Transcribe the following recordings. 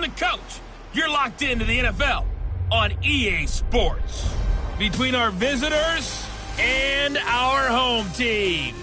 I'm the coach. You're locked into the NFL on EA Sports. Between our visitors and our home team.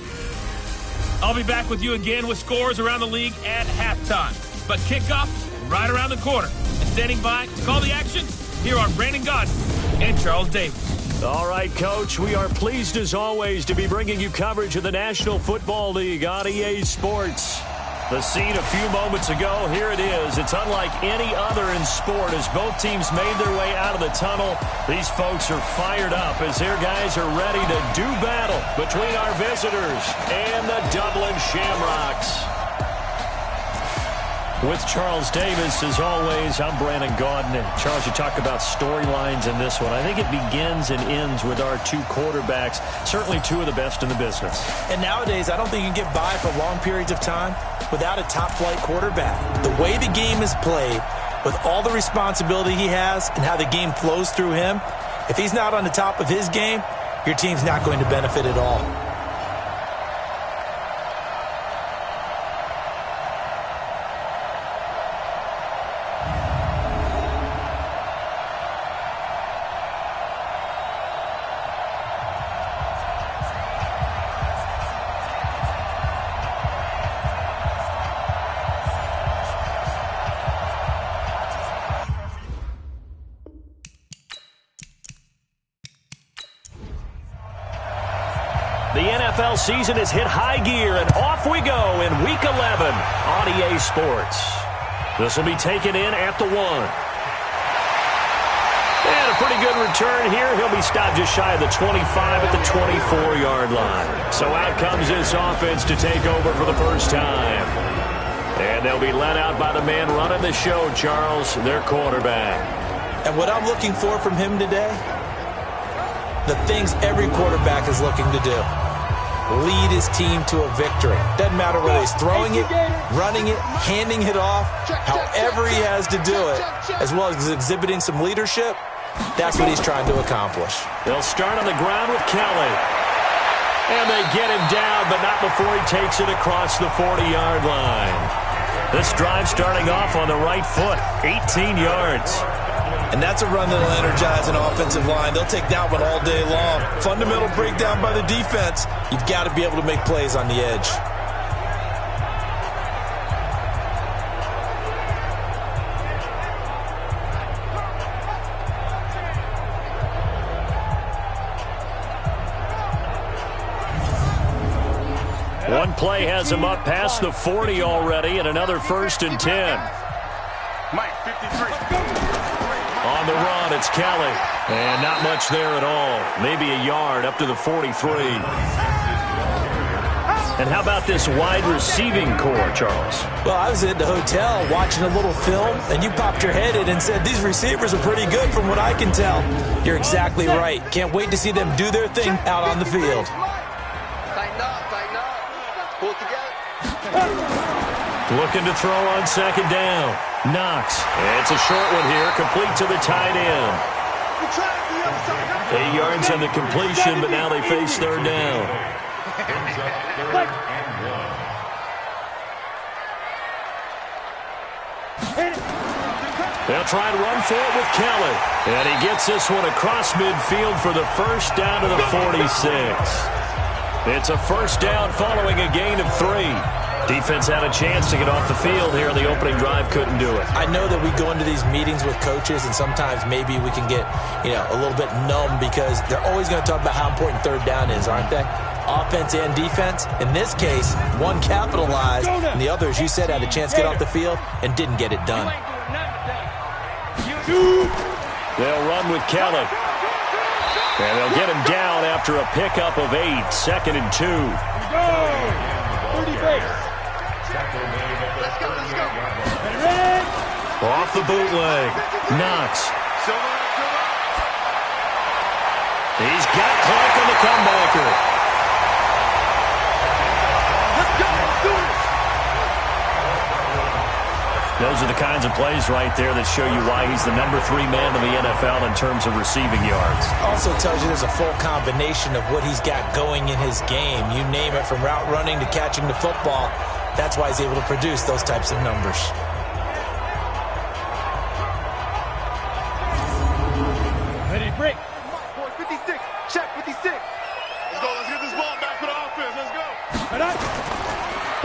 I'll be back with you again with scores around the league at halftime. But kickoff right around the corner. And standing by to call the action, here are Brandon Gaudin and Charles Davis. All right, Coach, we are pleased as always to be bringing you coverage of the National Football League on EA Sports. The scene a few moments ago, here it is. It's unlike any other in sport as both teams made their way out of the tunnel. These folks are fired up as their guys are ready to do battle between our visitors and the Dublin Shamrocks. With Charles Davis, as always, I'm Brandon Gaudin. Charles, you talk about storylines in this one. I think it begins and ends with our two quarterbacks, certainly two of the best in the business. And nowadays, I don't think you can get by for long periods of time without a top-flight quarterback. The way the game is played, with all the responsibility he has and how the game flows through him, if he's not on the top of his game, your team's not going to benefit at all. The NFL season has hit high gear, and off we go in Week 11 on EA Sports. This will be taken in at the 1. And a pretty good return here. He'll be stopped just shy of the 25 at the 24-yard line. So out comes this offense to take over for the first time. And they'll be led out by the man running the show, Charles, their quarterback. And what I'm looking for from him today, the things every quarterback is looking to do. Lead his team to a victory. Doesn't matter whether he's throwing it, running it, handing it off, however he has to do it, as well as exhibiting some leadership, that's what he's trying to accomplish. They'll start on the ground with Kelly. And they get him down, but not before he takes it across the 40-yard line. This drive starting off on the right foot, 18 yards. And that's a run that'll energize an offensive line. They'll take that one all day long. Fundamental breakdown by the defense. You've got to be able to make plays on the edge. One play has him up past the 40 already, and another 1st and 10. Mike, 53. On the run, it's Kelly. And not much there at all. Maybe a yard up to the 43. And how about this wide receiving core, Charles? Well, I was at the hotel watching a little film, and you popped your head in and said, these receivers are pretty good from what I can tell. You're exactly right. Can't wait to see them do their thing out on the field. Tighten up. Pull it together. Looking to throw on 2nd down. Knox. It's a short one here, complete to the tight end. 8 yards on the completion, but now they face 3rd down. They'll try to run for it with Kelly. And he gets this one across midfield for the 1st down to the 46. It's a 1st down following a gain of 3. Defense had a chance to get off the field here on the opening drive, couldn't do it. I know that we go into these meetings with coaches, and sometimes maybe we can get, a little bit numb because they're always going to talk about how important 3rd down is, aren't they? Offense and defense. In this case, one capitalized, and the other, as you said, had a chance to get off the field and didn't get it done. They'll run with Kelly. And they'll get him down after a pickup of 8, 2nd and 2. Off the bootleg. Knox. He's got Clark on the comebacker. Those are the kinds of plays right there that show you why he's the number 3 man in the NFL in terms of receiving yards. Also tells you there's a full combination of what he's got going in his game. You name it, from route running to catching the football. That's why he's able to produce those types of numbers. break. 56, check 56. Let's go, let's get this ball back for the offense. Let's go.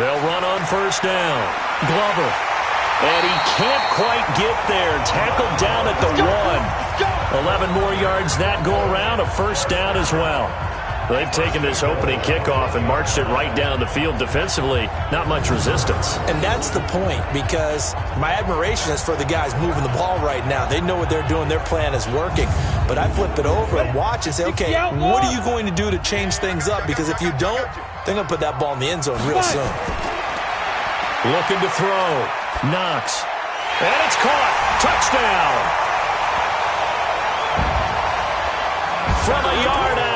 They'll run on first down. Glover. And he can't quite get there. Tackled down at the 1. 11 more yards that go around. A first down as well. They've taken this opening kickoff and marched it right down the field defensively. Not much resistance. And that's the point, because my admiration is for the guys moving the ball right now. They know what they're doing. Their plan is working. But I flip it over and watch and say, okay, what are you going to do to change things up? Because if you don't, they're going to put that ball in the end zone real soon. Looking to throw. Knox. And it's caught. Touchdown. From a yard out.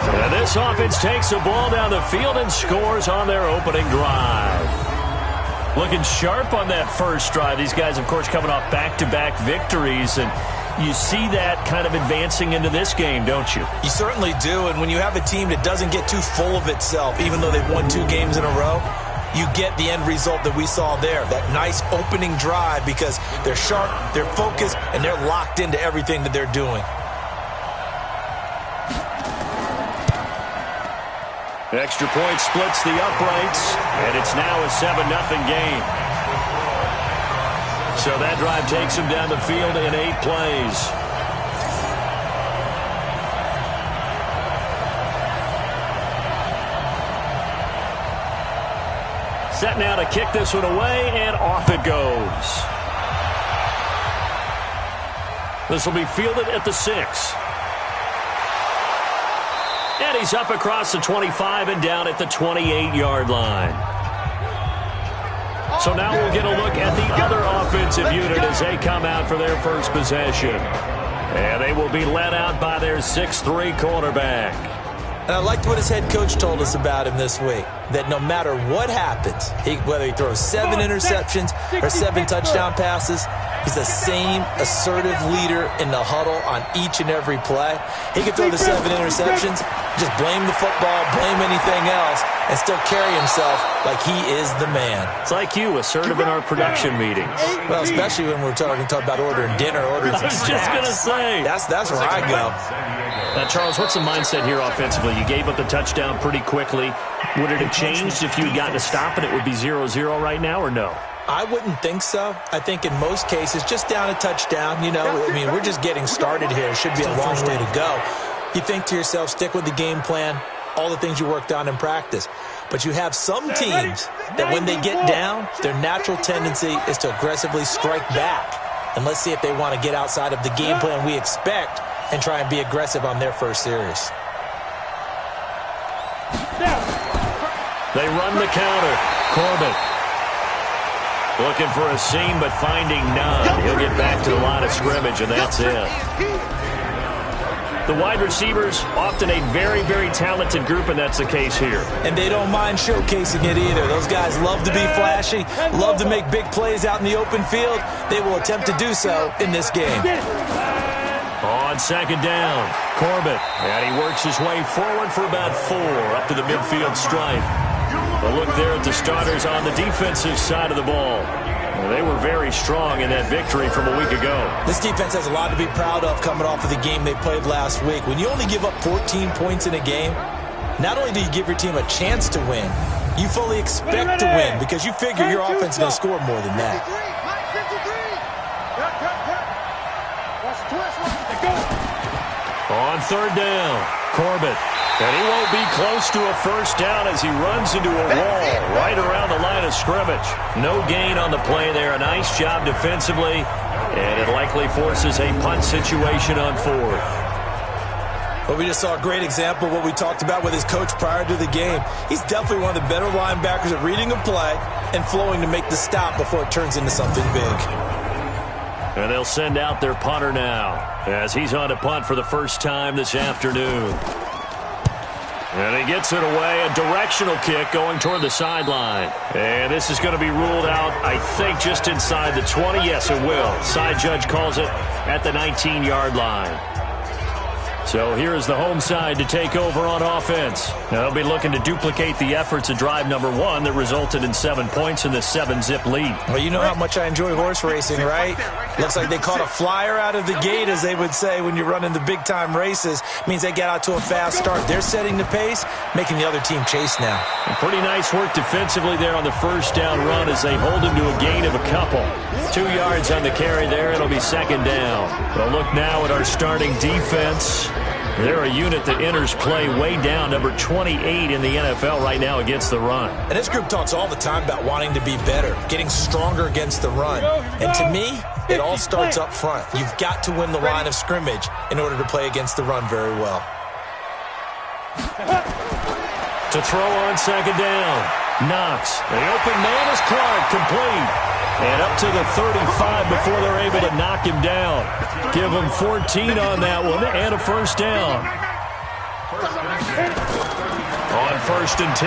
And this offense takes the ball down the field and scores on their opening drive. Looking sharp on that first drive. These guys, of course, coming off back-to-back victories. And you see that kind of advancing into this game, don't you? You certainly do. And when you have a team that doesn't get too full of itself, even though they've won 2 games in a row, you get the end result that we saw there. That nice opening drive, because they're sharp, they're focused, and they're locked into everything that they're doing. Extra point splits the uprights, and it's now a 7-0 game. So that drive takes them down the field in 8 plays. Set now to kick this one away, and off it goes. This will be fielded at the 6. And he's up across the 25 and down at the 28-yard line. So now we'll get a look at the other offensive unit as they come out for their first possession. And they will be led out by their 6'3" quarterback. And I liked what his head coach told us about him this week, that no matter what happens, whether he throws 7 interceptions or 7 touchdown passes, he's the same assertive leader in the huddle on each and every play. He can throw the 7 interceptions, just blame the football, blame anything else, and still carry himself like he is the man. It's like you, assertive in our production meetings. Well, especially when we're talking about ordering dinner, ordering some snacks. I was just going to say. That's where I go. Now, Charles, what's the mindset here offensively? You gave up the touchdown pretty quickly. Would it have changed if you had gotten a stop and it would be 0-0 right now, or no? I wouldn't think so. I think in most cases, just down a touchdown, I mean, we're just getting started here. It should be a long way to go. You think to yourself, stick with the game plan, all the things you worked on in practice. But you have some teams that when they get down, their natural tendency is to aggressively strike back. And let's see if they want to get outside of the game plan we expect and try and be aggressive on their first series. They run the counter. Corbett looking for a seam, but finding none. He'll get back to the line of scrimmage, and that's it. The wide receivers, often a very, very talented group, and that's the case here. And they don't mind showcasing it either. Those guys love to be flashy, love to make big plays out in the open field. They will attempt to do so in this game. On second down, Corbett. And he works his way forward for about 4 up to the midfield stripe. A look there at the starters on the defensive side of the ball. Well, they were very strong in that victory from a week ago. This defense has a lot to be proud of coming off of the game they played last week. When you only give up 14 points in a game, not only do you give your team a chance to win, you fully expect to win because you figure your offense is going to score more than that. On third down, Corbett. And he won't be close to a first down as he runs into a wall right around the line of scrimmage. No gain on the play there. A nice job defensively. And it likely forces a punt situation on 4th. Well, we just saw a great example of what we talked about with his coach prior to the game. He's definitely one of the better linebackers at reading a play and flowing to make the stop before it turns into something big. And they'll send out their punter now as he's on to punt for the first time this afternoon. And he gets it away, a directional kick going toward the sideline. And this is going to be ruled out, I think, just inside the 20. Yes, it will. Side judge calls it at the 19-yard line. So here is the home side to take over on offense. Now they'll be looking to duplicate the efforts of drive number 1 that resulted in 7 points in the 7-zip lead. Well, you know how much I enjoy horse racing, right? Looks like they caught a flyer out of the gate, as they would say when you're running the big-time races. Means they get out to a fast start. They're setting the pace, making the other team chase now. And pretty nice work defensively there on the first down run as they hold him to a gain of a couple. 2 yards on the carry there. It'll be second down. We'll look now at our starting defense. They're a unit that enters play way down, number 28 in the NFL right now against the run. And this group talks all the time about wanting to be better, getting stronger against the run. And to me, it all starts up front. You've got to win the line of scrimmage in order to play against the run very well. To throw on second down. Knox. The open man is Clark, complete. And up to the 35 before they're able to knock him down. Give him 14 on that one and a first down. On first and 10,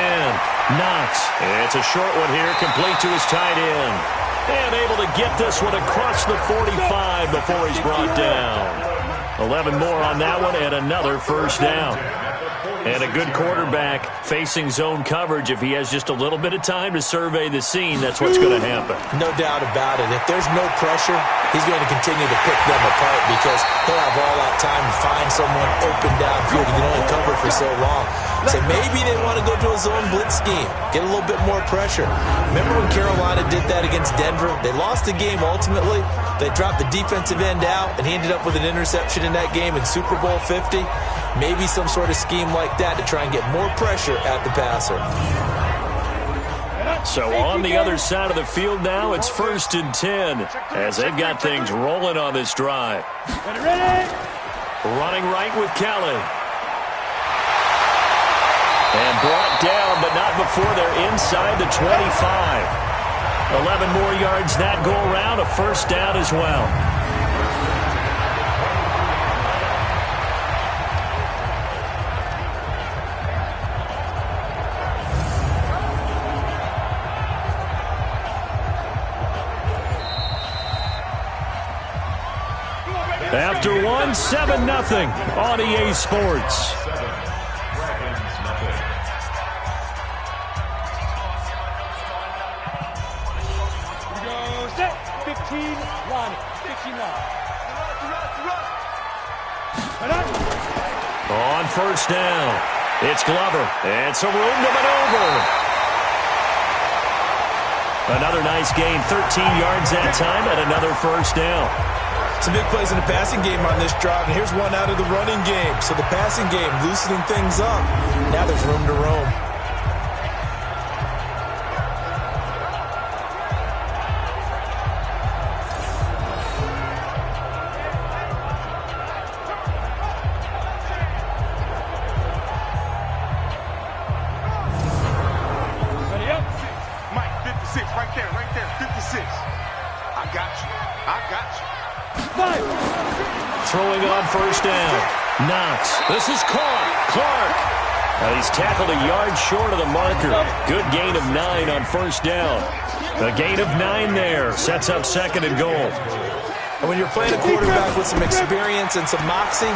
Knox. It's a short one here, complete to his tight end. And able to get this one across the 45 before he's brought down. 11 more on that one and another first down. And a good quarterback facing zone coverage. If he has just a little bit of time to survey the scene, that's what's going to happen. No doubt about it. If there's no pressure, he's going to continue to pick them apart because he'll have all that time to find someone open downfield. He can only cover for so long. So maybe they want to go to a zone blitz scheme, get a little bit more pressure. Remember when Carolina did that against Denver? They lost the game ultimately. They dropped the defensive end out, and he ended up with an interception in that game in Super Bowl 50. Maybe some sort of scheme like that to try and get more pressure at the passer. So on the other side of the field now, it's first and 10 as they've got things rolling on this drive. Running right with Kelly. And brought down, but not before they're inside the 25. 11 more yards that go around, a first down as well. After one, 7-0 on EA Sports. On first down, it's Glover. And some room to maneuver. Another nice gain, 13 yards that time, and another first down. Some big plays in the passing game on this drive, and here's one out of the running game. So the passing game loosening things up. Now there's room to roam. Mike, 56, right there, 56. I got you. Throwing on first down. Knox. This is caught. Clark. And he's tackled a yard short of the marker. Good gain of 9 on first down. A gain of 9 there. Sets up second and goal. And when you're playing a quarterback with some experience and some moxie,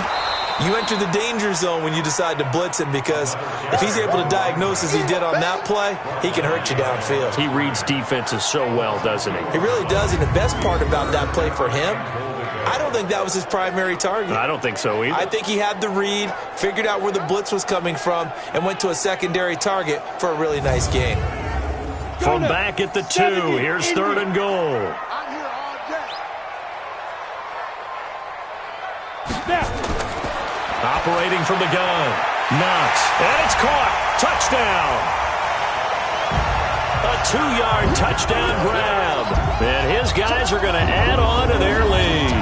you enter the danger zone when you decide to blitz him, because if he's able to diagnose as he did on that play, he can hurt you downfield. He reads defenses so well, doesn't he? He really does, and the best part about that play for him, I don't think that was his primary target. I don't think so either. I think he had the read, figured out where the blitz was coming from, and went to a secondary target for a really nice gain. From back at the 2, here's third and goal. Operating from the gun. Knox. And it's caught. Touchdown. A 2-yard touchdown grab. And his guys are going to add on to their lead.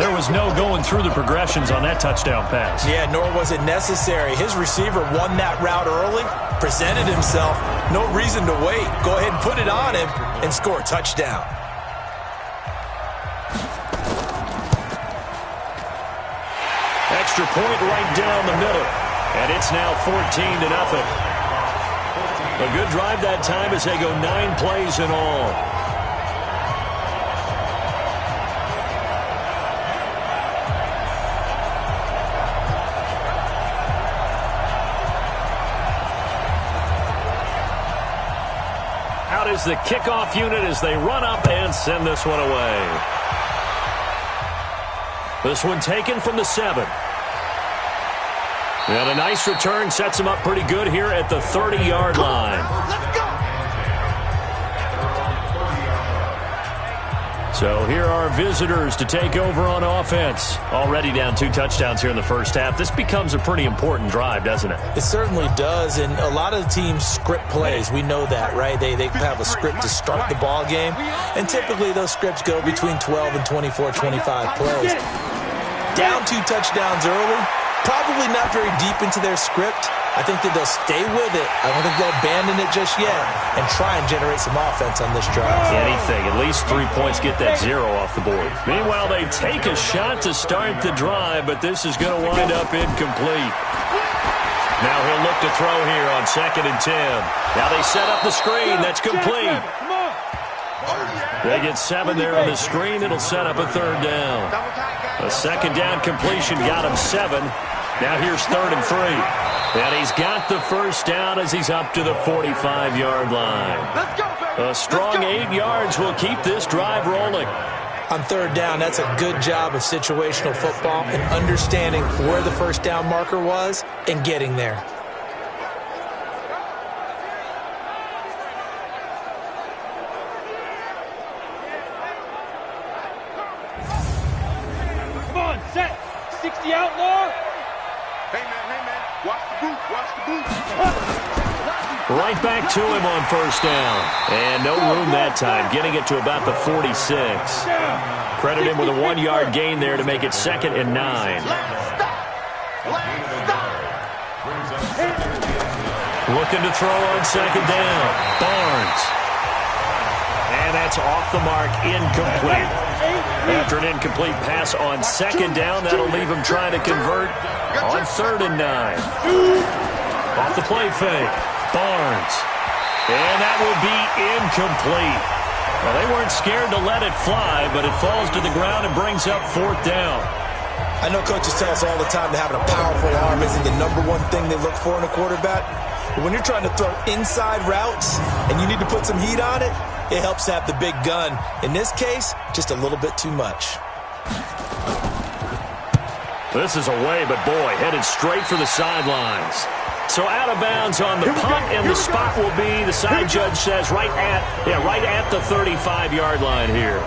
There was no going through the progressions on that touchdown pass. Yeah, nor was it necessary. His receiver won that route early, presented himself. No reason to wait. Go ahead and put it on him and score a touchdown. Extra point right down the middle. And it's now 14-0. A good drive that time as they go 9 plays in all. out is the kickoff unit as they run up and send this one away. This one taken from the 7. And a nice return sets him up pretty good here at the 30-yard line. Let's go. So here are visitors to take over on offense. Already down 2 touchdowns here in the first half. This becomes a pretty important drive, doesn't it? It certainly does, and a lot of the teams script plays. We know that, right? They have a script to start the ball game, and typically those scripts go between 12 and 24, 25 plays. Down 2 touchdowns early, probably not very deep into their script. I think that they'll stay with it. I don't think they'll abandon it just yet and try and generate some offense on this drive. Anything. At least 3 points, get that 0 off the board. Meanwhile, they take a shot to start the drive, but this is going to wind up incomplete. Now he'll look to throw here on 2nd and 10. Now they set up the screen. That's complete. They get 7 there on the screen. It'll set up a 3rd down. A 2nd down completion got him 7. Now here's 3rd and 3. And he's got the first down as he's up to the 45-yard line. A strong 8 yards will keep this drive rolling. On 3rd down, that's a good job of situational football and understanding where the first down marker was and getting there. Come on, set. 60 outlaw. Hey, man. Watch the boot. Right back to him on 1st down. And no room that time, getting it to about the 46. Credit him with a 1-yard gain there to make it 2nd and 9. Looking to throw on 2nd down. Barnes. And that's off the mark, incomplete. After an incomplete pass on 2nd down, that'll leave him trying to convert on 3rd and 9. Off the play fake. Barnes. And that will be incomplete. Well, they weren't scared to let it fly, but it falls to the ground and brings up 4th down. I know coaches tell us all the time that having a powerful arm isn't the #1 thing they look for in a quarterback. But when you're trying to throw inside routes and you need to put some heat on it, it helps to have the big gun. In this case, just a little bit too much. This is away, but boy, headed straight for the sidelines. So out of bounds on the punt, and the spot will be, the side judge says, right at the 35-yard line here.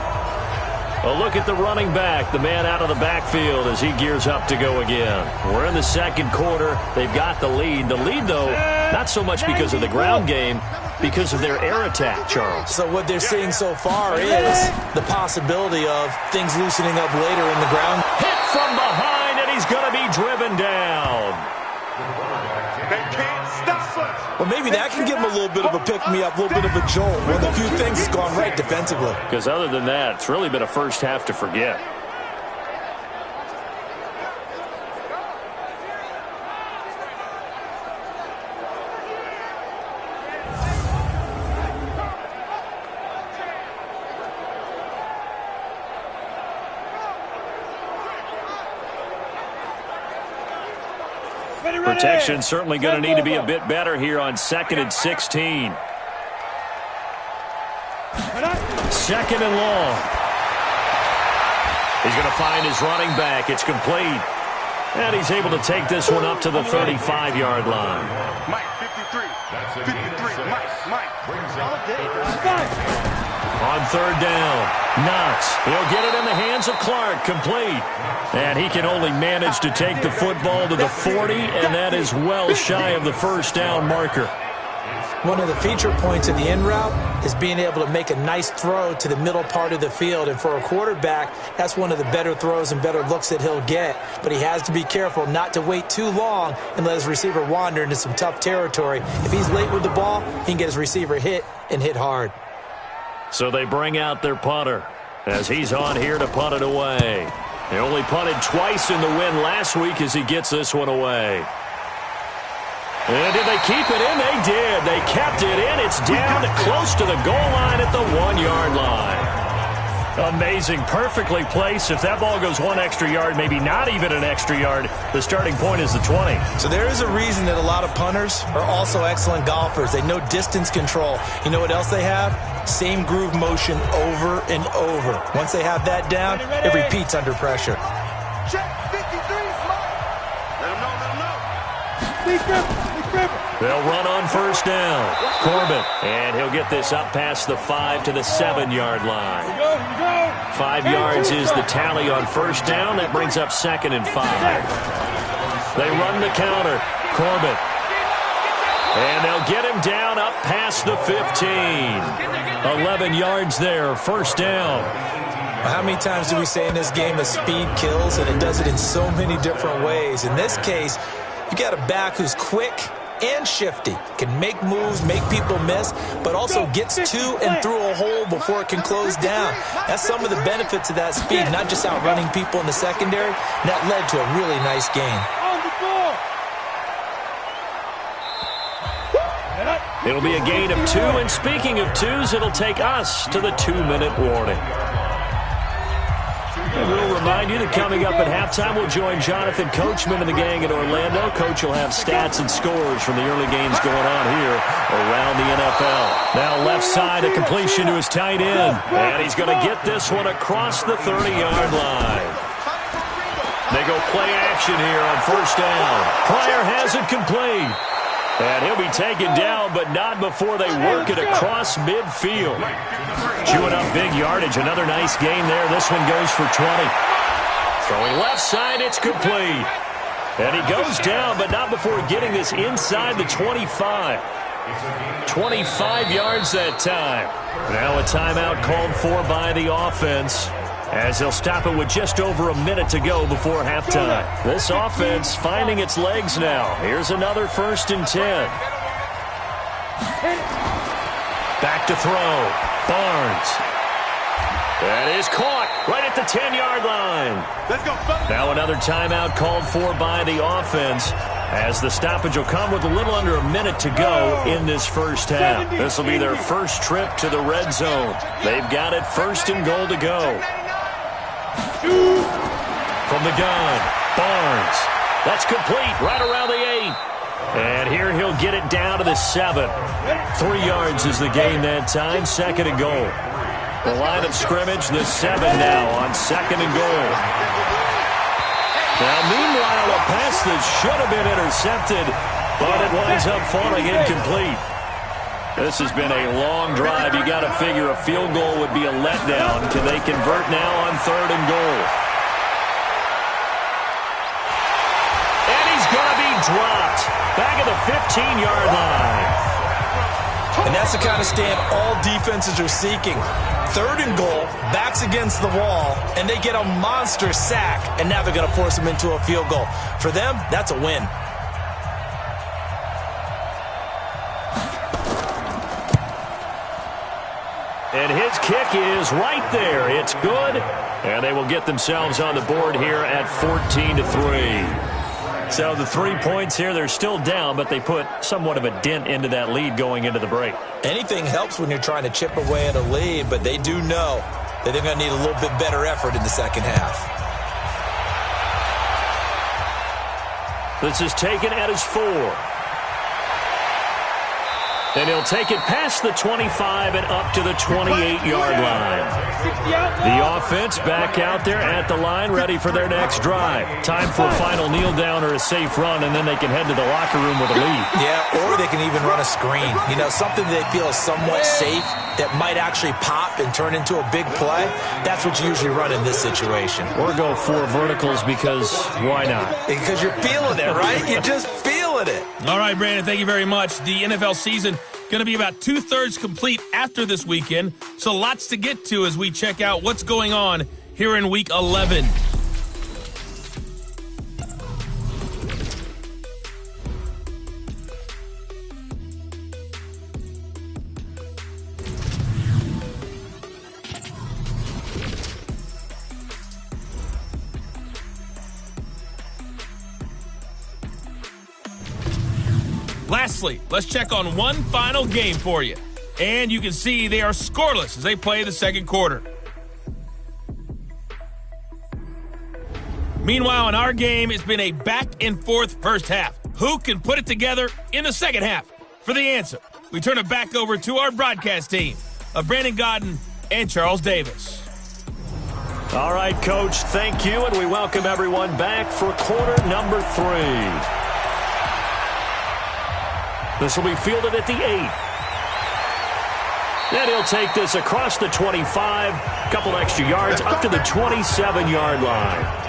A look at the running back, the man out of the backfield as he gears up to go again. We're in the 2nd quarter. They've got the lead. The lead, though, not so much because of the ground game, because of their air attack, Charles. So what they're seeing so far is the possibility of things loosening up later in the ground. Hit from behind, and he's going to be driven down. They can't stop us. Well, maybe that can give them a little bit of a pick-me-up, a little bit of a jolt. One of the few things that's gone right defensively. Because other than that, it's really been a first half to forget. Protection certainly going to need to be a bit better here on 2nd and 16. 2nd and long. He's going to find his running back. It's complete. And he's able to take this one up to the 35-yard line. Mike, 53. 53. Mike. On 3rd down, Knox. He'll get it in the hands of Clark. Complete. And he can only manage to take the football to the 40, and that is well shy of the first down marker. One of the feature points of the in route is being able to make a nice throw to the middle part of the field. And for a quarterback, that's one of the better throws and better looks that he'll get. But he has to be careful not to wait too long and let his receiver wander into some tough territory. If he's late with the ball, he can get his receiver hit and hit hard. So they bring out their punter as he's on here to punt it away. He only punted twice in the win last week as he gets this one away. And did they keep it in? They did. They kept it in. It's down close to the goal line at the 1-yard line. Amazing. Perfectly placed. If that ball goes one extra yard, maybe not even an extra yard, the starting point is the 20. So there is a reason that a lot of punters are also excellent golfers. They know distance control. You know what else they have? Same groove motion over and over. Once they have that down, it repeats under pressure. Check 53, smart. Let him know. Big gripper. They'll run on first down. Corbett, and he'll get this up past the 5 to the 7-yard line. Here you go. 5 yards is the tally on first down. That brings up 2nd and 5. They run the counter. Corbett. And they'll get him down up past the 15. 11 yards there, first down. How many times do we say in this game that speed kills, and it does it in so many different ways? In this case, you got a back who's quick and shifty, can make moves, make people miss, but also gets to and through a hole before it can close down. That's some of the benefits of that speed, not just outrunning people in the secondary. That led to a really nice game. It'll be a gain of 2, and speaking of 2s, it'll take us to the 2-minute warning. And we'll remind you that coming up at halftime, we'll join Jonathan Coachman and the gang in Orlando. Coach will have stats and scores from the early games going on here around the NFL. Now left side, a completion to his tight end. And he's going to get this one across the 30-yard line. They go play action here on first down. Pryor has it complete. And he'll be taken down, but not before they work it across midfield. Chewing up big yardage. Another nice gain there. This one goes for 20. Throwing left side, it's complete. And he goes down, but not before getting this inside the 25. 25 yards that time. Now a timeout called for by the offense, as they'll stop it with just over a minute to go before halftime. This offense finding its legs now. Here's another 1st and 10. Back to throw. Barnes. That is caught right at the 10-yard line. Let's go. Now another timeout called for by the offense, as the stoppage will come with a little under a minute to go in this first half. This will be their first trip to the red zone. They've got it 1st and goal to go. From the gun, Barnes. That's complete right around the 8. And here he'll get it down to the 7. 3 yards is the gain that time, 2nd and goal. The line of scrimmage, the 7 now on 2nd and goal. Now, meanwhile, a pass that should have been intercepted, but it winds up falling incomplete. This has been a long drive. You got to figure a field goal would be a letdown. Can they convert now on 3rd and goal? And he's going to be dropped back at the 15-yard line. And that's the kind of stand all defenses are seeking. 3rd and goal, backs against the wall, and they get a monster sack, and now they're going to force them into a field goal. For them, that's a win. And his kick is right there. It's good. And they will get themselves on the board here at 14-3. So the 3 points here, they're still down, but they put somewhat of a dent into that lead going into the break. Anything helps when you're trying to chip away at a lead, but they do know that they're going to need a little bit better effort in the second half. This is taken at his 4. And he'll take it past the 25 and up to the 28-yard line. The offense back out there at the line, ready for their next drive. Time for a final kneel down or a safe run, and then they can head to the locker room with a lead. Yeah, or they can even run a screen. You know, something they feel is somewhat safe that might actually pop and turn into a big play. That's what you usually run in this situation. Or go 4 verticals because why not? Because you're feeling it, right? You're just feeling it. All right, Brandon, thank you very much. The NFL season going to be about 2/3 complete after this weekend, so lots to get to as we check out what's going on here in Week 11. Lastly, let's check on one final game for you. And you can see they are scoreless as they play the second quarter. Meanwhile, in our game, it's been a back-and-forth first half. Who can put it together in the second half? For the answer, we turn it back over to our broadcast team of Brandon Godden and Charles Davis. All right, Coach, thank you, and we welcome everyone back for quarter number 3. This will be fielded at the 8. And he'll take this across the 25, a couple extra yards, up to the 27-yard line.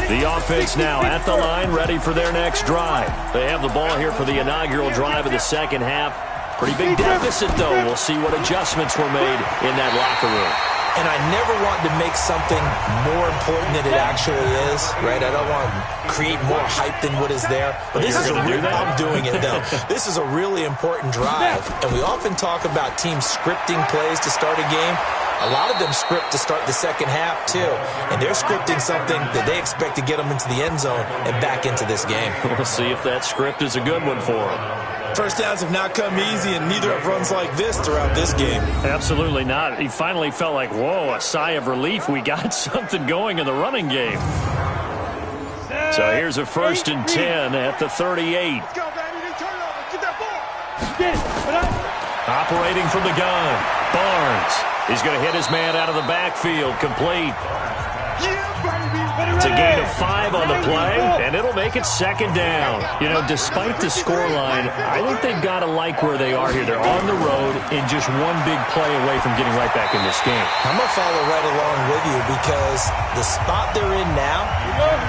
The offense now at the line, ready for their next drive. They have the ball here for the inaugural drive of the second half. Pretty big deficit, though. We'll see what adjustments were made in that locker room. And I never want to make something more important than it actually is, right? I don't want to create more hype than what is there. But this is I'm doing it, though. This is a really important drive. And we often talk about teams scripting plays to start a game. A lot of them script to start the second half, too. And they're scripting something that they expect to get them into the end zone and back into this game. We'll see if that script is a good one for them. First downs have not come easy, and neither have runs like this throughout this game. Absolutely not. He finally felt like, whoa, a sigh of relief. We got something going in the running game. So here's a 1st and 10 at the 38. Let's go, baby. Turn it over. Get that ball. Operating from the gun, Barnes. He's going to hit his man out of the backfield, complete. It's a gain of 5 on the play, and it'll make it second down. You know, despite the scoreline, I think they've got to like where they are here. They're on the road and just one big play away from getting right back in this game. I'm going to follow right along with you because the spot they're in now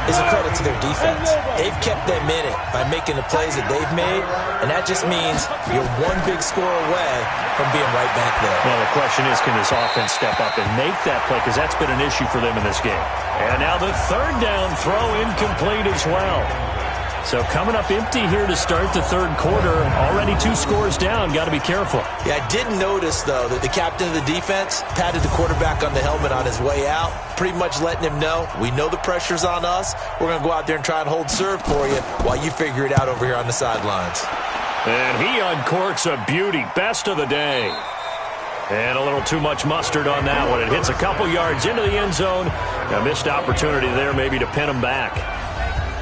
is a credit to their defense. They've kept them in it by making the plays that they've made, and that just means you're one big score away from being right back there. Well, the question is, can this offense step up and make that play? Because that's been an issue for them in this game. And now the third down throw incomplete as well. So coming up empty here to start the third quarter. Already 2 scores down. Got to be careful. Yeah, I did notice, though, that the captain of the defense patted the quarterback on the helmet on his way out, pretty much letting him know, we know the pressure's on us. We're going to go out there and try and hold serve for you while you figure it out over here on the sidelines. And he uncorks a beauty. Best of the day. And a little too much mustard on that one. It hits a couple yards into the end zone. A missed opportunity there maybe to pin him back.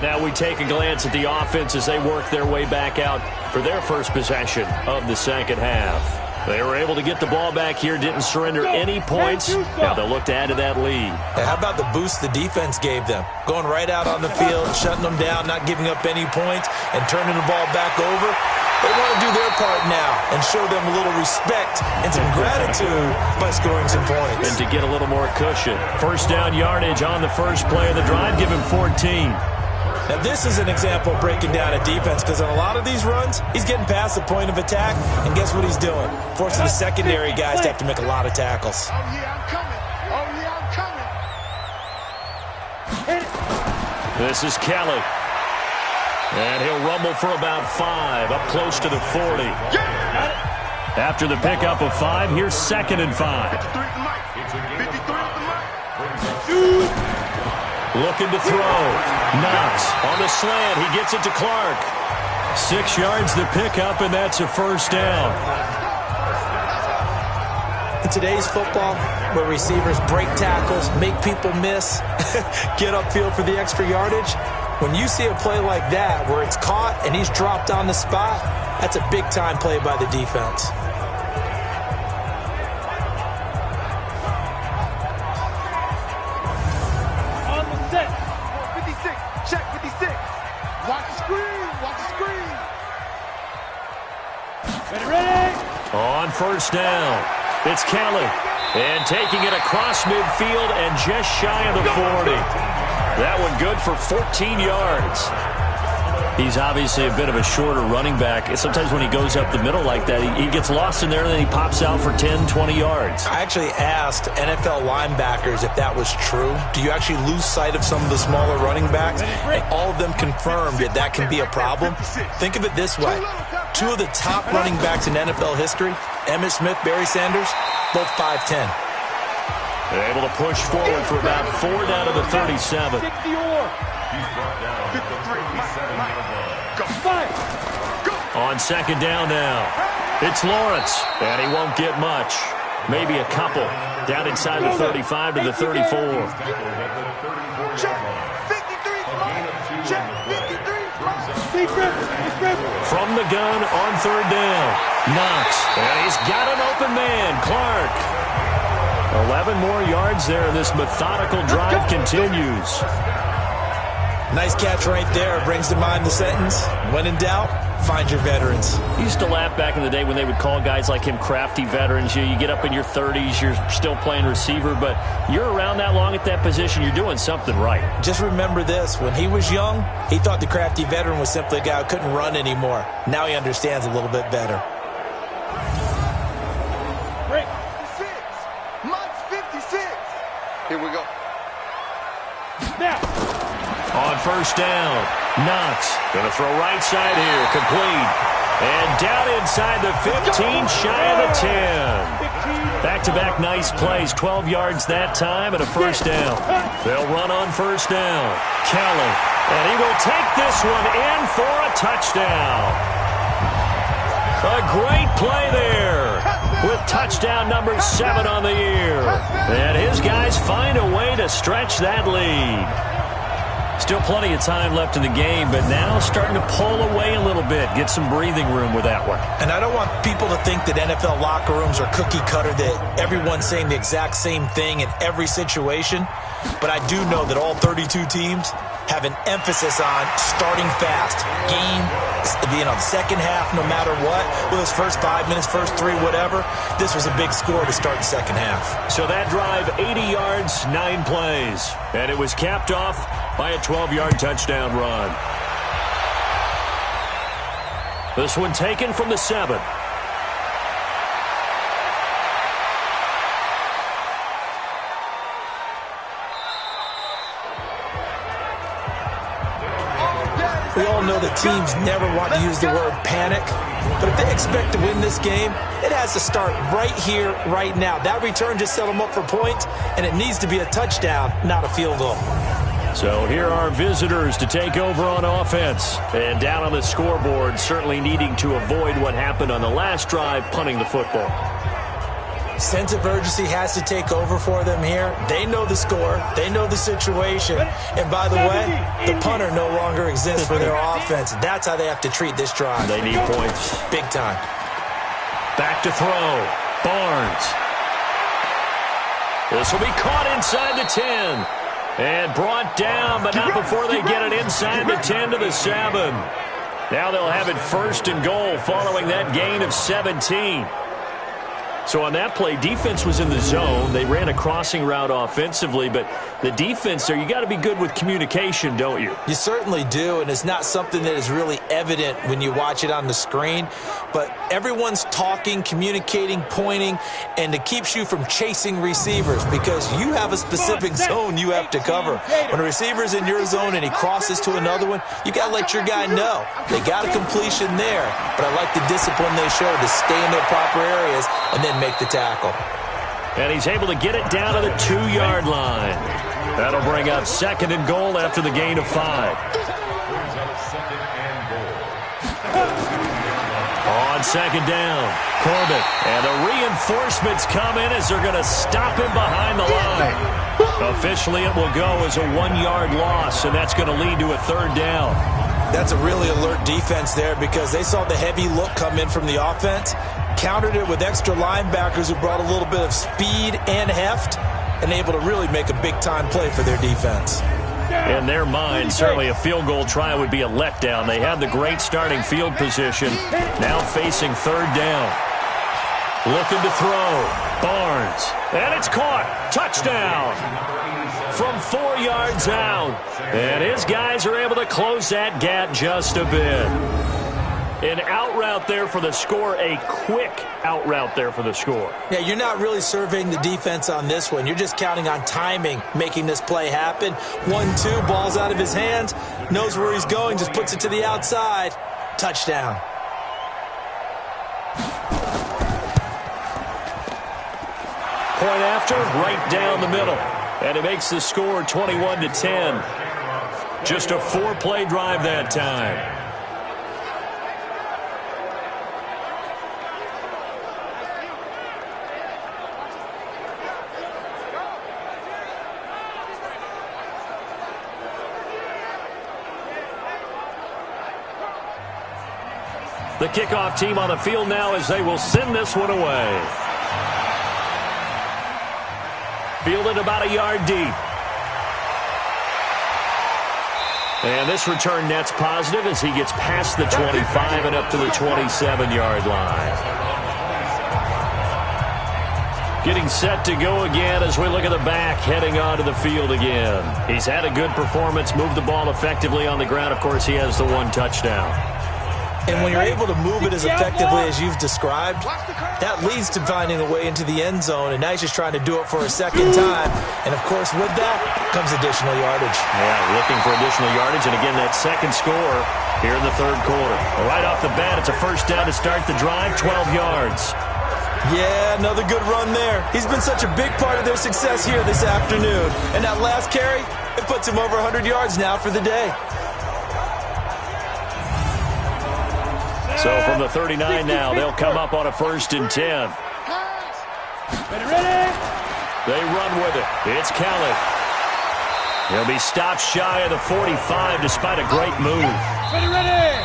Now we take a glance at the offense as they work their way back out for their first possession of the second half. They were able to get the ball back here, didn't surrender any points. Now they'll look to add to that lead. Hey, how about the boost the defense gave them? Going right out on the field, shutting them down, not giving up any points, and turning the ball back over. They want to do their part now and show them a little respect and some gratitude by scoring some points. And to get a little more cushion. First down yardage on the first play of the drive. Give him 14. Now, this is an example of breaking down a defense because on a lot of these runs, he's getting past the point of attack, and guess what he's doing? Forcing the secondary guys to have to make a lot of tackles. Oh, yeah, I'm coming. Oh, yeah, I'm coming. This is Kelly. And he'll rumble for about 5, up close to the 40. After the pickup of 5, here's 2nd and 5. 53 at the mic. 53 at the mic. Looking to throw. Knox on the slant. He gets it to Clark. 6 yards the pickup, and that's a first down. In today's football, where receivers break tackles, make people miss, get upfield for the extra yardage, when you see a play like that where it's caught and he's dropped on the spot, that's a big-time play by the defense. On the set. 56. Check 56. Watch the screen. Watch the screen. Ready. On first down, it's Kelly. And taking it across midfield and just shy of the 40. That one good for 14 yards. He's obviously a bit of a shorter running back. Sometimes when he goes up the middle like that, he gets lost in there and then he pops out for 10, 20 yards. I actually asked NFL linebackers if that was true. Do you actually lose sight of some of the smaller running backs? And all of them confirmed that that can be a problem. Think of it this way. 2 of the top running backs in NFL history, Emmitt Smith, Barry Sanders, both 5'10". Able to push forward for about 4 down to the 37. 60 or. 53. Go. On second down now. It's Lawrence, and he won't get much. Maybe a couple. Down inside the 35 to the 34. Check. 53 smart. Check. 53 smart. From the gun on third down. Knox, and he's got an open man, Clark. 11 more yards there. This methodical drive continues. Nice catch right there. Brings to mind the sentence, when in doubt, find your veterans. I used to laugh back in the day when they would call guys like him crafty veterans. You get up in your 30s, you're still playing receiver, but you're around that long at that position, you're doing something right. Just remember this. When he was young, he thought the crafty veteran was simply a guy who couldn't run anymore. Now he understands a little bit better. Break. 56. Mike's 56. Here we go. Now. On first down, Knox going to throw right side here, complete. And down inside the 15, shy of the 10. Back-to-back nice plays, 12 yards that time and a first down. They'll run on first down. Kelly, and he will take this one in for a touchdown. A great play there with touchdown number 7 on the year. And his guys find a way to stretch that lead. Still plenty of time left in the game, but now starting to pull away a little bit, get some breathing room with that one. And I don't want people to think that NFL locker rooms are cookie cutter, that everyone's saying the exact same thing in every situation. But I do know that all 32 teams have an emphasis on starting fast. Game, second half, no matter what. Whether it's first 5 minutes, first 3, whatever. This was a big score to start the second half. So that drive, 80 yards, 9 plays. And it was capped off by a 12-yard touchdown run. This one taken from the 7. We all know that teams never want to use the word panic, but if they expect to win this game, it has to start right here, right now. That return just set them up for points, and it needs to be a touchdown, not a field goal. So here are visitors to take over on offense. And down on the scoreboard, certainly needing to avoid what happened on the last drive, punting the football. Sense of urgency has to take over for them here. They know the score. They know the situation. And by the way, the punter no longer exists for their offense. That's how they have to treat this drive. They need points. Big time. Back to throw. Barnes. This will be caught inside the 10. And brought down, but not before they get it inside the 10 to the 7. Now they'll have it first and goal following that gain of 17. So on that play, defense was in the zone. They ran a crossing route offensively, but the defense there, you got to be good with communication, don't you? You certainly do, and it's not something that is really evident when you watch it on the screen. But everyone's talking, communicating, pointing, and it keeps you from chasing receivers because you have a specific zone you have to cover. When a receiver's in your zone and he crosses to another one, you got to let your guy know. They got a completion there, but I like the discipline they showed to stay in their proper areas and then make the tackle. And he's able to get it down to the 2-yard line. That'll bring up second and goal after the gain of 5. On second down, Corbett. And the reinforcements come in as they're going to stop him behind the line. Officially, it will go as a 1-yard loss, and that's going to lead to a third down. That's a really alert defense there because they saw the heavy look come in from the offense, countered it with extra linebackers who brought a little bit of speed and heft, and able to really make a big-time play for their defense. In their mind, certainly a field goal try would be a letdown. They had the great starting field position, now facing third down. Looking to throw. Barnes. And it's caught. Touchdown. From 4 yards out. And his guys are able to close that gap just a bit. An out route there for the score. A quick out route there for the score. Yeah, you're not really surveying the defense on this one. You're just counting on timing, making this play happen. 1-2, ball's out of his hands. Knows where he's going, just puts it to the outside. Touchdown. Point after, right down the middle. And it makes the score 21-10. Just a 4-play drive that time. The kickoff team on the field now as they will send this one away. Fielded about a yard deep. And this return net's positive as he gets past the 25 and up to the 27-yard line. Getting set to go again as we look at the back heading onto the field again. He's had a good performance, moved the ball effectively on the ground. Of course, he has the 1 touchdown. And when you're able to move it as effectively as you've described, that leads to finding a way into the end zone, and now he's just trying to do it for a second time. And, of course, with that comes additional yardage. Yeah, looking for additional yardage, and again, that second score here in the third quarter. Right off the bat, it's a first down to start the drive, 12 yards. Yeah, another good run there. He's been such a big part of their success here this afternoon. And that last carry, it puts him over 100 yards now for the day. So from the 39 now, they'll come up on a 1st and 10. Ready? They run with it. It's Kelly. He'll be stopped shy of the 45 despite a great move. Ready.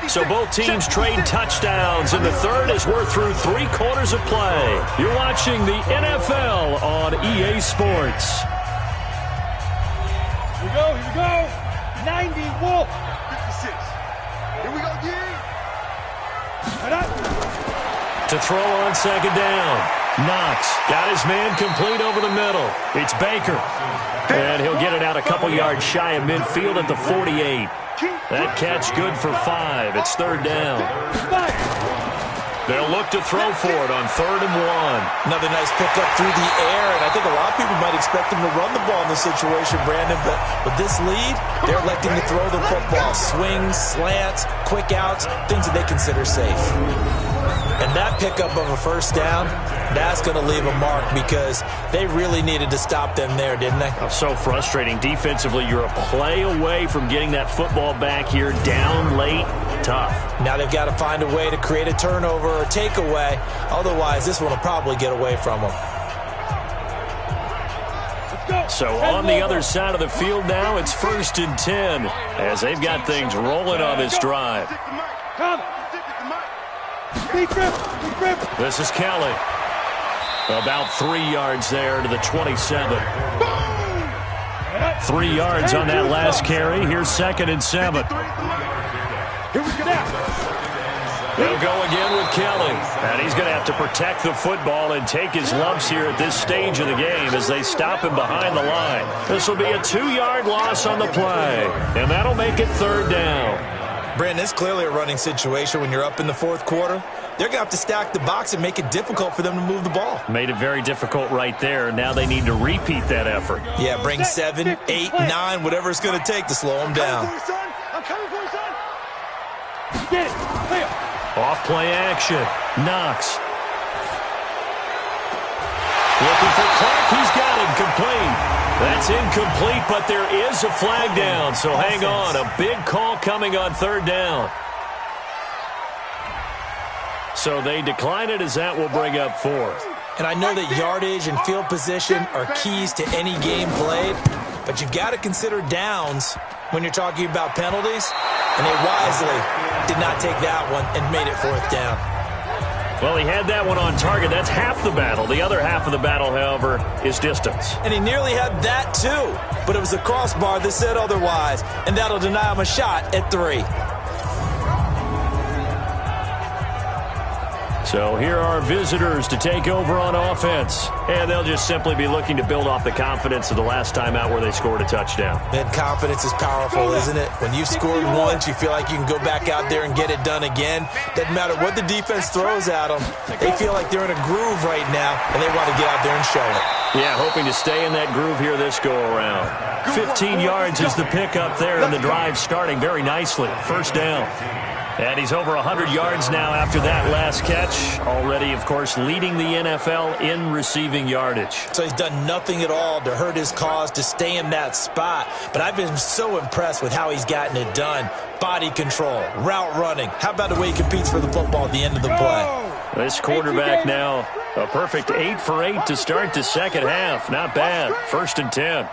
8-3. So both teams trade touchdowns in the third as we're through 3 quarters of play. You're watching the NFL on EA Sports. Here we go. 90 Wolf. Here we go, To throw on second down. Knox got his man complete over the middle. It's Baker. And he'll get it out a couple yards shy of midfield at the 48. That catch good for 5. It's 3rd down. They'll look to throw for it on 3rd and 1. Another nice pickup through the air, and I think a lot of people might expect him to run the ball in this situation, Brandon, but with this lead, they're electing to throw the football. Swings, slants, quick outs, things that they consider safe. And that pickup of a first down, that's going to leave a mark because they really needed to stop them there, didn't they? Oh, so frustrating. Defensively, you're a play away from getting that football back here down late. Tough. Now they've got to find a way to create a turnover or takeaway. Otherwise, this one will probably get away from them. So on the other side of the field now, it's 1st and 10 as they've got things rolling on this drive. This is Kelly. About 3 yards there to the 27. 3 yards on that last carry. Here's 2nd and 7. They'll go again with Kelly. And he's going to have to protect the football and take his lumps here at this stage of the game as they stop him behind the line. This will be a 2-yard loss on the play. And that'll make it 3rd down. Brandon, it's clearly a running situation when you're up in the 4th quarter. They're going to have to stack the box and make it difficult for them to move the ball. Made it very difficult right there. Now they need to repeat that effort. Yeah, bring 7, 8, 9, whatever it's going to take to slow them down. I'm coming for you, son. Get it. Clear. Off play action. Knox. Looking for Clark. He's got it complete. That's incomplete, but there is a flag down. So hang on. A big call coming on 3rd down. So they decline it as that will bring up 4th. And I know that yardage and field position are keys to any game played, but you've got to consider downs when you're talking about penalties, and they wisely did not take that one and made it 4th down. Well, he had that one on target. That's half the battle. The other half of the battle, however, is distance. And he nearly had that too, but it was the crossbar that said otherwise, and that'll deny him a shot at 3. So here are visitors to take over on offense. And they'll just simply be looking to build off the confidence of the last time out where they scored a touchdown. And confidence is powerful, isn't it? When you've scored once, you feel like you can go back out there and get it done again. Doesn't matter what the defense throws at them. They feel like they're in a groove right now, and they want to get out there and show it. Yeah, hoping to stay in that groove here this go-around. 15 yards is the pickup there, and the drive starting very nicely. 1st down. And he's over 100 yards now after that last catch. Already, of course, leading the NFL in receiving yardage. So he's done nothing at all to hurt his cause, to stay in that spot. But I've been so impressed with how he's gotten it done. Body control, route running. How about the way he competes for the football at the end of the play? This quarterback now, a perfect 8 for 8 to start the second half. Not bad. 1st and 10.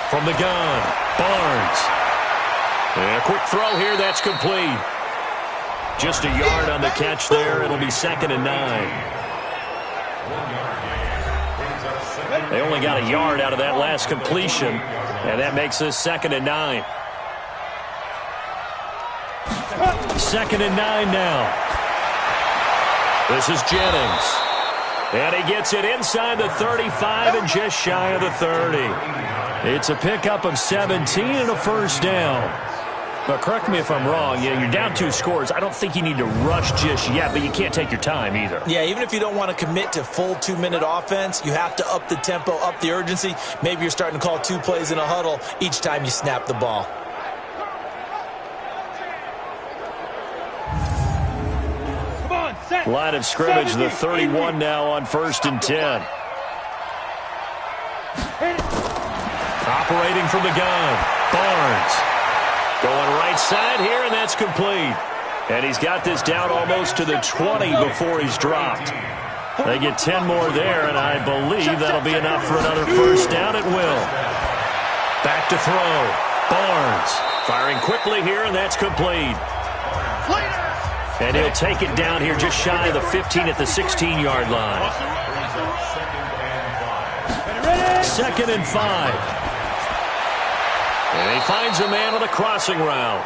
From the gun, Barnes. And a quick throw here, that's complete. Just a yard on the catch there. It'll be 2nd and 9. They only got a yard out of that last completion, and that makes this 2nd and 9. 2nd and 9 now. This is Jennings. And he gets it inside the 35 and just shy of the 30. It's a pickup of 17 and a 1st down. But correct me if I'm wrong, you're down 2 scores. I don't think you need to rush just yet, but you can't take your time either. Yeah, even if you don't want to commit to full 2-minute offense, you have to up the tempo, up the urgency. Maybe you're starting to call 2 plays in a huddle each time you snap the ball. Come on, set. Line of scrimmage, the 31 now on 1st and 10. Operating from the gun, Barnes. Going right side here, and that's complete. And he's got this down almost to the 20 before he's dropped. They get 10 more there, and I believe that'll be enough for another 1st down. It will. Back to throw. Barnes firing quickly here, and that's complete. And he'll take it down here just shy of the 15 at the 16-yard line. 2nd and 5. And he finds a man on the crossing route.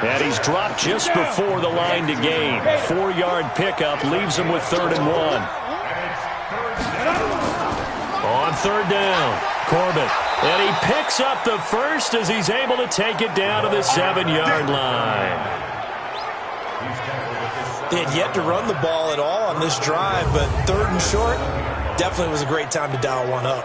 And he's dropped just before the line to gain. 4-yard pickup leaves him with 3rd and 1. On 3rd down, Corbett. And he picks up the 1st as he's able to take it down to the 7-yard line. They had yet to run the ball at all on this drive, but 3rd and short definitely was a great time to dial one up.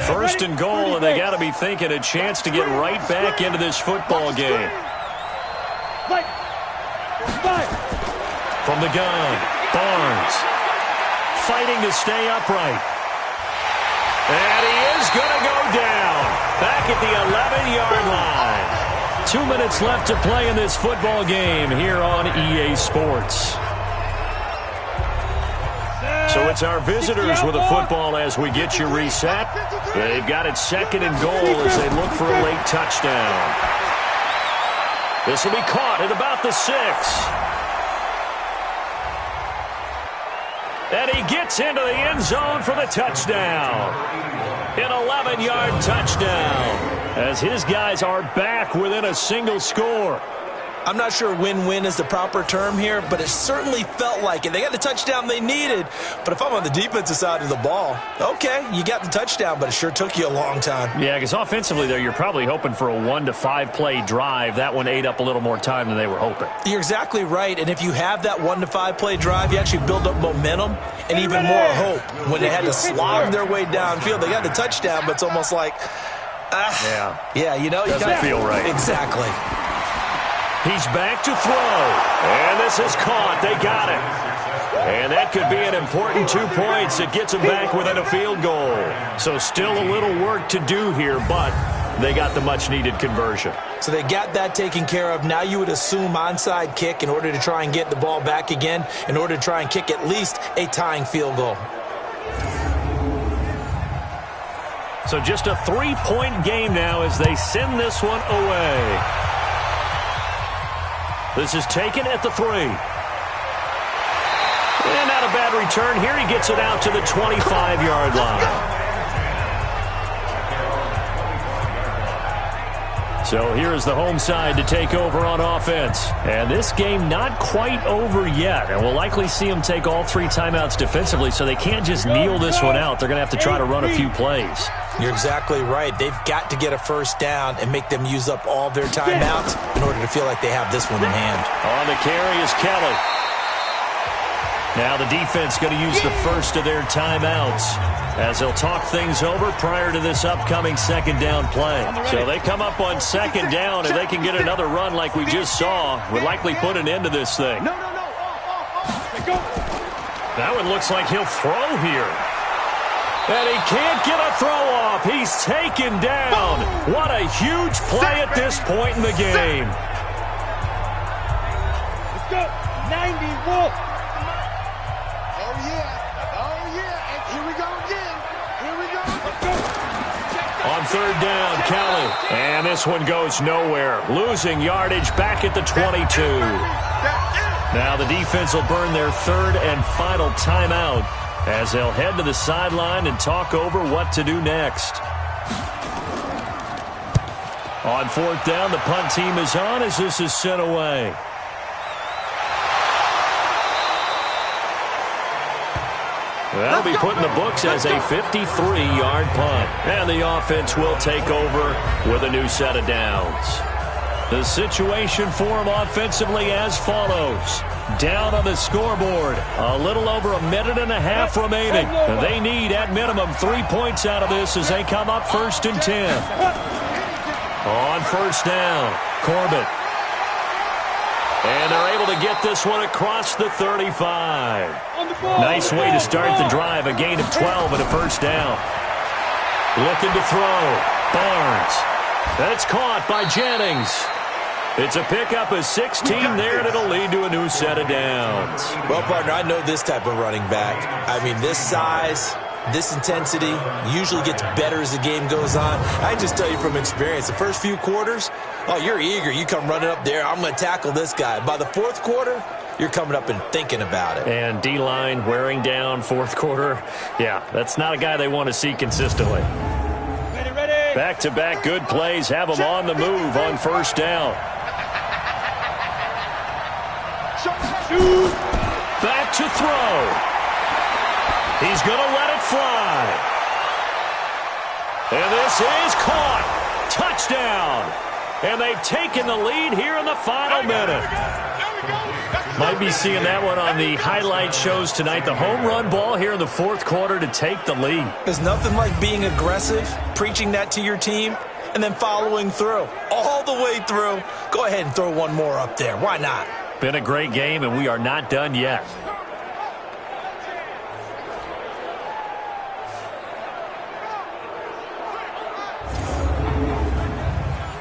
First and goal, and they got to be thinking a chance to get right back into this football game. From the gun, Barnes fighting to stay upright. And he is going to go down back at the 11-yard line. 2 minutes left to play in this football game here on EA Sports. So it's our visitors with a football as we get you reset. They've got it 2nd and goal as they look for a late touchdown. This will be caught at about the 6. And he gets into the end zone for the touchdown. An 11-yard touchdown as his guys are back within a single score. I'm not sure win-win is the proper term here, but it certainly felt like it. They got the touchdown they needed, but if I'm on the defensive side of the ball, okay, you got the touchdown, but it sure took you a long time. Yeah, because offensively there, you're probably hoping for a 1 to 5 play drive. That one ate up a little more time than they were hoping. You're exactly right, and if you have that 1 to 5 play drive, you actually build up momentum and even more hope. When they had to slog their way downfield, they got the touchdown, but it's almost like, yeah, you know, doesn't feel right. Exactly. He's back to throw, and this is caught. They got it. And that could be an important 2 points. It gets them back within a field goal. So still a little work to do here, but they got the much-needed conversion. So they got that taken care of. Now you would assume onside kick in order to try and get the ball back again, in order to try and kick at least a tying field goal. So just a 3-point game now as they send this one away. This is taken at the 3. And not a bad return here. He gets it out to the 25-yard line. So here's the home side to take over on offense. And this game not quite over yet. And we'll likely see them take all 3 timeouts defensively, so they can't just kneel this one out. They're going to have to try to run a few plays. You're exactly right. They've got to get a 1st down and make them use up all their timeouts in order to feel like they have this one in hand. On the carry is Kelly. Now the defense going to use the first of their timeouts as they'll talk things over prior to this upcoming second down play. So they come up on second down, and they can get another run like we just saw. Would likely put an end to this thing. That one looks like he'll throw here. And he can't get a throw off. He's taken down. What a huge play at this point in the game. Let's go. 90 On third down, Kelly. And this one goes nowhere. Losing yardage back at the 22. Now the defense will burn their third and final timeout as they'll head to the sideline and talk over what to do next. On fourth down, the punt team is on as this is sent away. That'll be put in the books as a 53-yard punt. And the offense will take over with a new set of downs. The situation for them offensively as follows. Down on the scoreboard, a little over a minute and a half remaining. They need, at minimum, 3 points out of this as they come up 1st and 10. On first down, Corbett. And they're able to get this one across the 35. Nice way to start the drive. A gain of 12 and a first down. Looking to throw. Barnes. That's caught by Jennings. It's a pickup of 16 there, and it'll lead to a new set of downs. Well, partner, I know this type of running back. I mean, this size, this intensity usually gets better as the game goes on. I can just tell you from experience, the first few quarters, oh, you're eager. You come running up there, I'm going to tackle this guy. By the fourth quarter, you're coming up and thinking about it. And D-line wearing down fourth quarter. Yeah, that's not a guy they want to see consistently. Ready. Back-to-back good plays have them on the move on first down. Back to throw. He's going to let it fly. And this is caught. Touchdown. And they've taken the lead here in the final minute. Might be seeing that one on the highlight shows tonight. The home run ball here in the fourth quarter to take the lead. There's nothing like being aggressive, preaching that to your team, and then following through. All the way through. Go ahead and throw one more up there. Why not? Been a great game, and we are not done yet.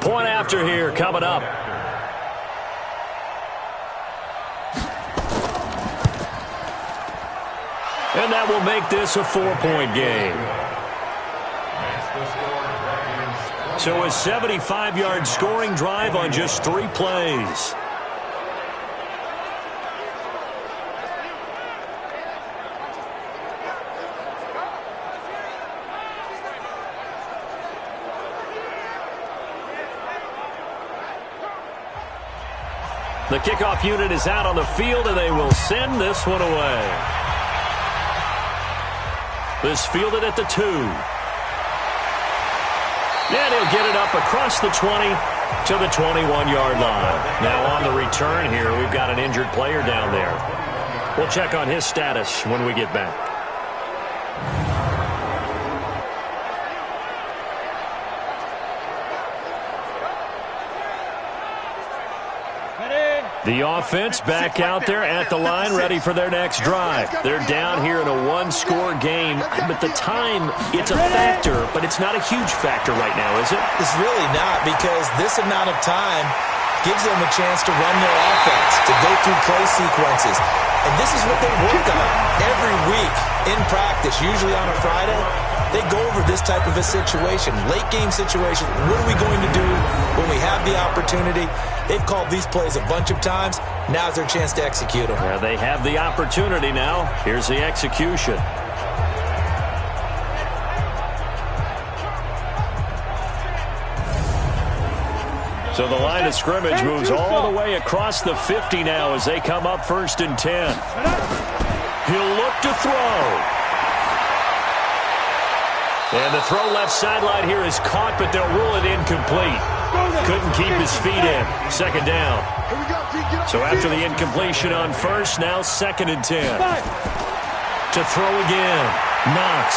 Point after here coming up. And that will make this a 4-point game. So a 75-yard scoring drive on just 3 plays. The kickoff unit is out on the field, and they will send this one away. This fielded at the 2. And he'll get it up across the 20 to the 21-yard line. Now on the return here, we've got an injured player down there. We'll check on his status when we get back. The offense back out there at the line, ready for their next drive. They're down here in a 1-score game. But the time, it's a factor, but it's not a huge factor right now, is it? It's really not, because this amount of time gives them a chance to run their offense, to go through play sequences. And this is what they work on every week in practice, usually on a Friday. They go over this type of a situation, late game situation. What are we going to do when we have the opportunity? They've called these plays a bunch of times. Now's their chance to execute them. Yeah, they have the opportunity now. Here's the execution. So the line of scrimmage moves all the way across the 50 now as they come up 1st and 10. He'll look to throw. And the throw left sideline here is caught, but they'll rule it incomplete. Couldn't keep his feet in. Second down. Here we go, Pete. Get up. So after the incompletion on first, now 2nd and 10. To throw again. Knox.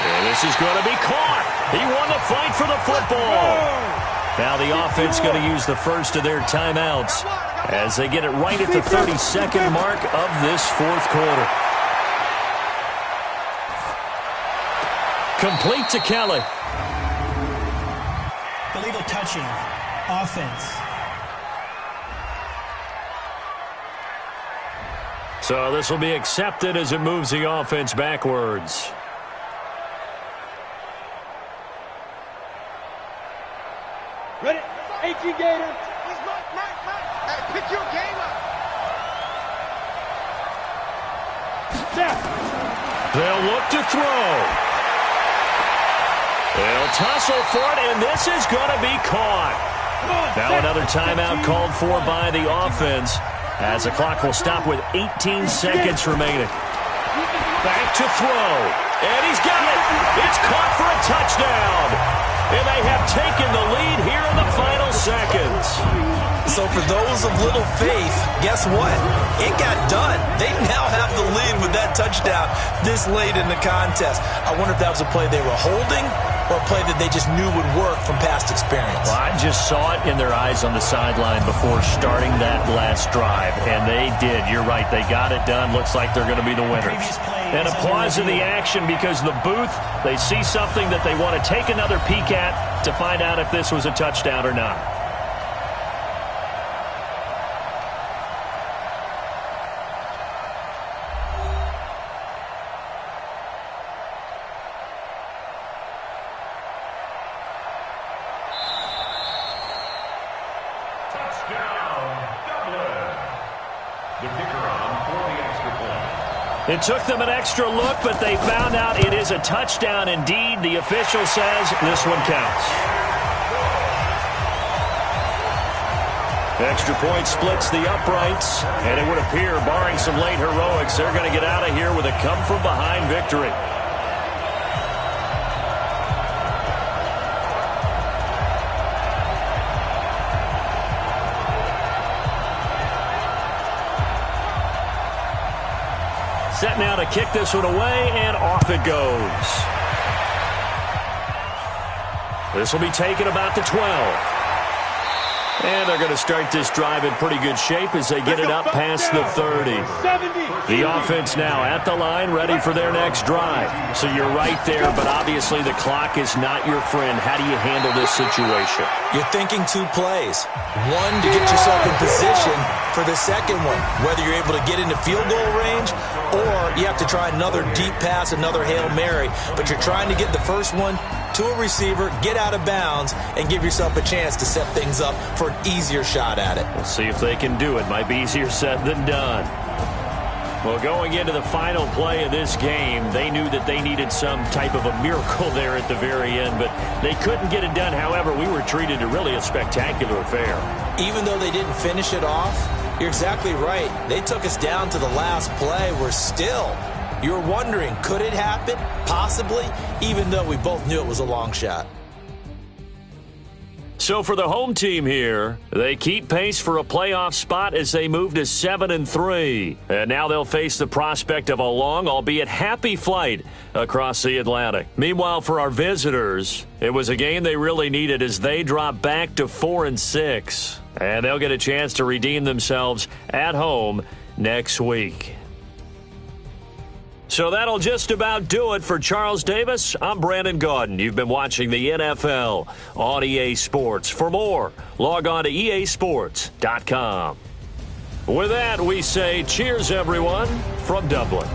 And this is going to be caught. He won the fight for the football. Now the offense going to use the first of their timeouts as they get it right at the 32nd mark of this fourth quarter. Complete to Kelly. Illegal touching. Offense. So this will be accepted as it moves the offense backwards. Ready? 18 Gator. Hey, pick your game up. Snap. They'll look to throw. They'll tussle for it, and this is going to be caught. Now another timeout called for by the offense as the clock will stop with 18 seconds remaining. Back to throw, and he's got it. It's caught for a touchdown. And they have taken the lead here in the final seconds. So for those of little faith, guess what? It got done. They now have the lead with that touchdown this late in the contest. I wonder if that was a play they were holding or a play that they just knew would work from past experience. Well, I just saw it in their eyes on the sideline before starting that last drive, and they did. You're right. They got it done. Looks like they're going to be the winners. And applause to the action because the booth, they see something that they want to take another peek at to find out if this was a touchdown or not. It took them an extra look, but they found out it is a touchdown indeed. The official says this one counts. Extra point splits the uprights, and it would appear, barring some late heroics, they're going to get out of here with a come-from-behind victory. Set now to kick this one away, and off it goes. This will be taken about the 12. And they're going to start this drive in pretty good shape as they get it up past the 30. The offense now at the line, ready for their next drive. So you're right there, but obviously the clock is not your friend. How do you handle this situation? You're thinking two plays. One, to get yourself in position for the second one, whether you're able to get into field goal range or you have to try another deep pass, another Hail Mary. But you're trying to get the first one to a receiver, get out of bounds, and give yourself a chance to set things up for an easier shot at it. We'll see if they can do it. Might be easier said than done. Well, going into the final play of this game, they knew that they needed some type of a miracle there at the very end, but they couldn't get it done. However, we were treated to really a spectacular affair. Even though they didn't finish it off, you're exactly right. They took us down to the last play. We're still, you're wondering, could it happen? Possibly, even though we both knew it was a long shot. So for the home team here, they keep pace for a playoff spot as they move to 7-3. And now they'll face the prospect of a long, albeit happy flight across the Atlantic. Meanwhile, for our visitors, it was a game they really needed as they drop back to 4-6. And they'll get a chance to redeem themselves at home next week. So that'll just about do it for Charles Davis. I'm Brandon Gaudin. You've been watching the NFL on EA Sports. For more, log on to easports.com. With that, we say cheers, everyone, from Dublin.